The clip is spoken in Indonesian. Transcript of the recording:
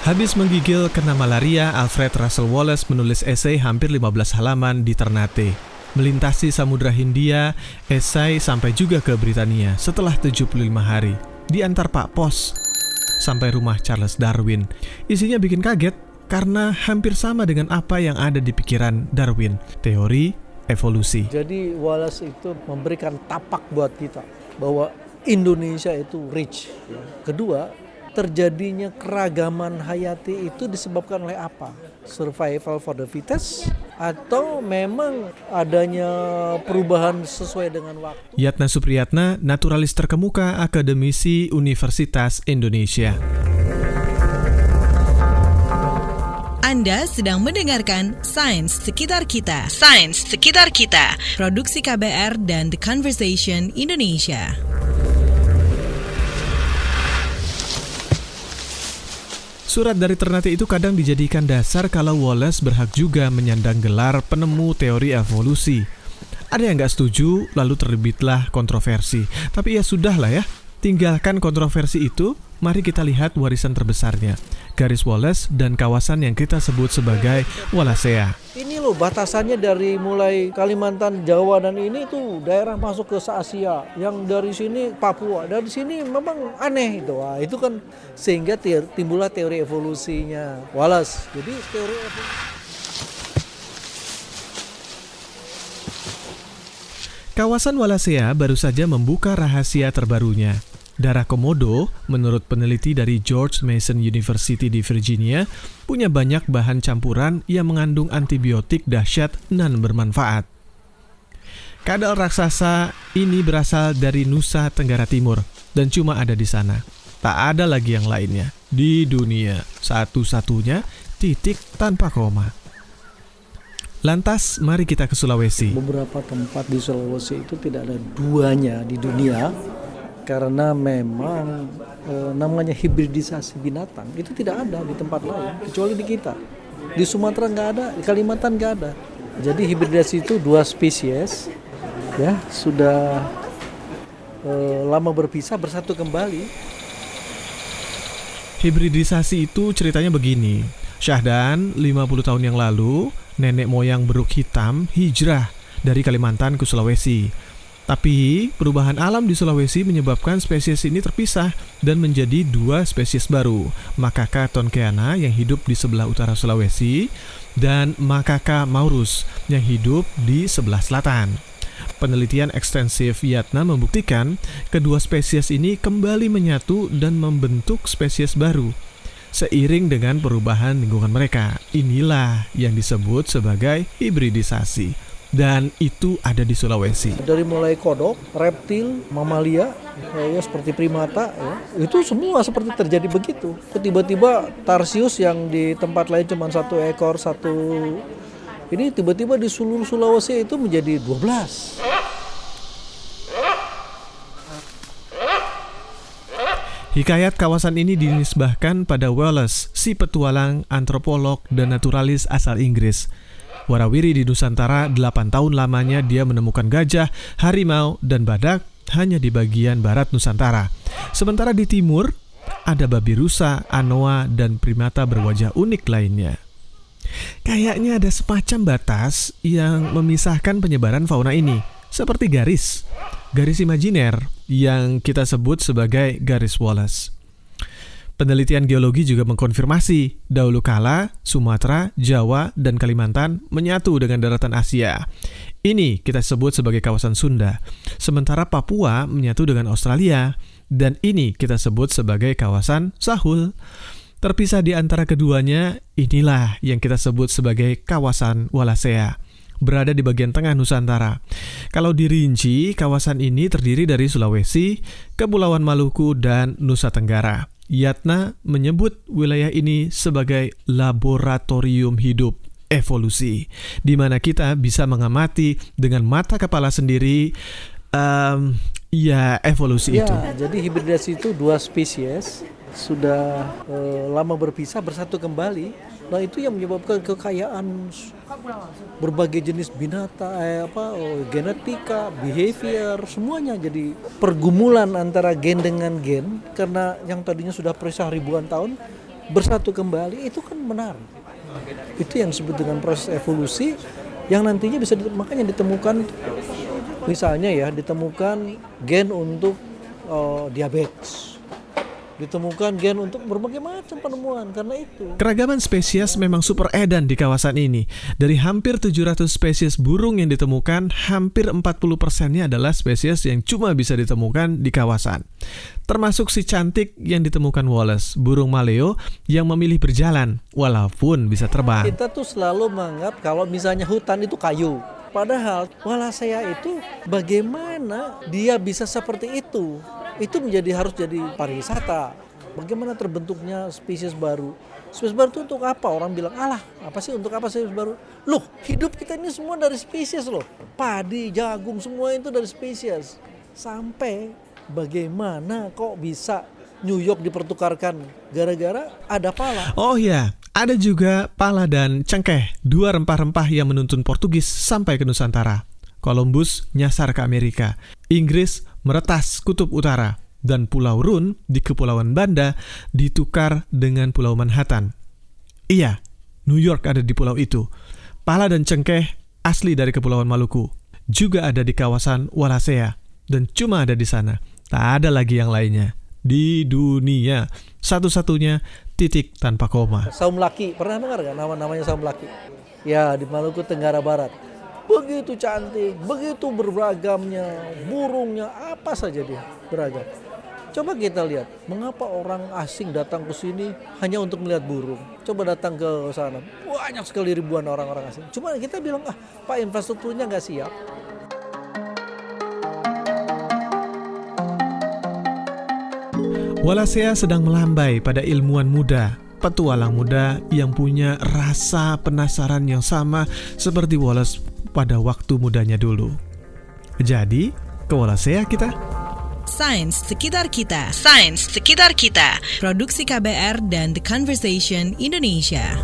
Habis menggigil kena malaria, Alfred Russel Wallace menulis esai hampir 15 halaman di Ternate. Melintasi Samudra Hindia, esai sampai juga ke Britania setelah 75 hari. Diantar Pak Pos sampai rumah Charles Darwin. Isinya bikin kaget karena hampir sama dengan apa yang ada di pikiran Darwin, teori evolusi. Jadi Wallace itu memberikan tapak buat kita bahwa Indonesia itu rich. Kedua, terjadinya keragaman hayati itu disebabkan oleh apa? Survival for the fittest atau memang adanya perubahan sesuai dengan waktu? Yatna Supriyatna, naturalis terkemuka, akademisi Universitas Indonesia. Anda sedang mendengarkan Sains Sekitar Kita. Sains Sekitar Kita. Produksi KBR dan The Conversation Indonesia. Surat dari Ternate itu kadang dijadikan dasar kalau Wallace berhak juga menyandang gelar penemu teori evolusi. Ada yang nggak setuju, lalu terbitlah kontroversi. Tapi ya sudahlah ya, tinggalkan kontroversi itu, mari kita lihat warisan terbesarnya. Garis Wallace dan kawasan yang kita sebut sebagai Wallacea. Ini loh batasannya dari mulai Kalimantan, Jawa dan ini tuh daerah masuk ke Asia. Yang dari sini Papua, dari sini memang aneh itu. Wah, itu kan sehingga timbullah teori evolusinya Wallace. Jadi teori evolusi. Kawasan Wallacea baru saja membuka rahasia terbarunya. Darah komodo, menurut peneliti dari George Mason University di Virginia, punya banyak bahan campuran yang mengandung antibiotik dahsyat dan bermanfaat. Kadal raksasa ini berasal dari Nusa Tenggara Timur dan cuma ada di sana. Tak ada lagi yang lainnya. Di dunia, satu-satunya titik tanpa koma. Lantas, mari kita ke Sulawesi. Beberapa tempat di Sulawesi itu tidak ada duanya di dunia. Karena memang namanya hibridisasi binatang itu tidak ada di tempat lain kecuali di kita. Di Sumatera nggak ada, di Kalimantan nggak ada. Jadi hibridisasi itu 2 spesies ya sudah lama berpisah bersatu kembali. Hibridisasi itu ceritanya begini. Syahdan 50 tahun yang lalu, nenek moyang beruk hitam hijrah dari Kalimantan ke Sulawesi. Tapi perubahan alam di Sulawesi menyebabkan spesies ini terpisah dan menjadi 2 spesies baru, Macaca tonkeana yang hidup di sebelah utara Sulawesi dan Macaca maurus yang hidup di sebelah selatan. Penelitian ekstensif Yatna membuktikan kedua spesies ini kembali menyatu dan membentuk spesies baru seiring dengan perubahan lingkungan mereka. Inilah yang disebut sebagai hibridisasi. Dan itu ada di Sulawesi. Dari mulai kodok, reptil, mamalia, ya seperti primata, ya, itu semua seperti terjadi begitu. Tiba-tiba tarsius yang di tempat lain cuma 1 ekor, ini tiba-tiba di seluruh Sulawesi itu menjadi 12. Hikayat kawasan ini dinisbahkan pada Wallace, si petualang, antropolog, dan naturalis asal Inggris. Warawiri di Nusantara 8 tahun lamanya dia menemukan gajah, harimau, dan badak hanya di bagian barat Nusantara. Sementara di timur ada babi rusa, anoa, dan primata berwajah unik lainnya. Kayaknya ada semacam batas yang memisahkan penyebaran fauna ini, seperti garis imajiner yang kita sebut sebagai garis Wallace. Penelitian geologi juga mengkonfirmasi dahulu kala Sumatera, Jawa, dan Kalimantan menyatu dengan daratan Asia. Ini kita sebut sebagai kawasan Sunda. Sementara Papua menyatu dengan Australia, dan ini kita sebut sebagai kawasan Sahul. Terpisah di antara keduanya, inilah yang kita sebut sebagai kawasan Wallacea, berada di bagian tengah Nusantara. Kalau dirinci, kawasan ini terdiri dari Sulawesi, Kepulauan Maluku, dan Nusa Tenggara. Yatna menyebut wilayah ini sebagai laboratorium hidup evolusi, di mana kita bisa mengamati dengan mata kepala sendiri evolusi itu. Jadi hibridasi itu 2 spesies sudah lama berpisah bersatu kembali. Nah itu yang menyebabkan kekayaan berbagai jenis binatang, genetika, behavior, semuanya jadi pergumulan antara gen dengan gen. Karena yang tadinya sudah berpisah ribuan tahun, bersatu kembali, itu kan menarik. Itu yang disebut dengan proses evolusi yang nantinya bisa makanya ditemukan, misalnya ya, ditemukan gen untuk diabetes, ditemukan gen untuk berbagai macam penemuan karena itu. Keragaman spesies memang super edan di kawasan ini. Dari hampir 700 spesies burung yang ditemukan, hampir 40%-nya adalah spesies yang cuma bisa ditemukan di kawasan. Termasuk si cantik yang ditemukan Wallace, burung maleo yang memilih berjalan walaupun bisa terbang. Kita tuh selalu menganggap kalau misalnya hutan itu kayu. Padahal Wallacea itu bagaimana dia bisa seperti itu? Itu harus jadi pariwisata. Bagaimana terbentuknya spesies baru? Spesies baru itu untuk apa? Orang bilang, alah, apa sih untuk apa spesies baru? Loh, hidup kita ini semua dari spesies loh. Padi, jagung, semua itu dari spesies. Sampai bagaimana kok bisa New York dipertukarkan gara-gara ada pala? Oh ya, ada juga pala dan cengkeh, dua rempah-rempah yang menuntun Portugis sampai ke Nusantara. Columbus nyasar ke Amerika, Inggris meretas kutub utara, dan Pulau Run di Kepulauan Banda ditukar dengan Pulau Manhattan. Iya, New York ada di pulau itu. Pala dan cengkeh asli dari Kepulauan Maluku, juga ada di kawasan Wallacea, dan cuma ada di sana. Tak ada lagi yang lainnya. Di dunia, satu-satunya titik tanpa koma. Saum laki, pernah dengar gak namanya saum laki? Ya, di Maluku Tenggara Barat. Begitu cantik, begitu beragamnya, burungnya, apa saja dia beragam. Coba kita lihat, mengapa orang asing datang ke sini hanya untuk melihat burung. Coba datang ke sana, banyak sekali ribuan orang-orang asing. Cuma kita bilang, Pak, infrastrukturnya nggak siap. Wallacea sedang melambai pada ilmuwan muda, petualang muda yang punya rasa penasaran yang sama seperti Wallace pada waktu mudanya dulu. Jadi, ke Wallacea kita. Sains Sekitar Kita. Sains Sekitar Kita. Produksi KBR dan The Conversation Indonesia.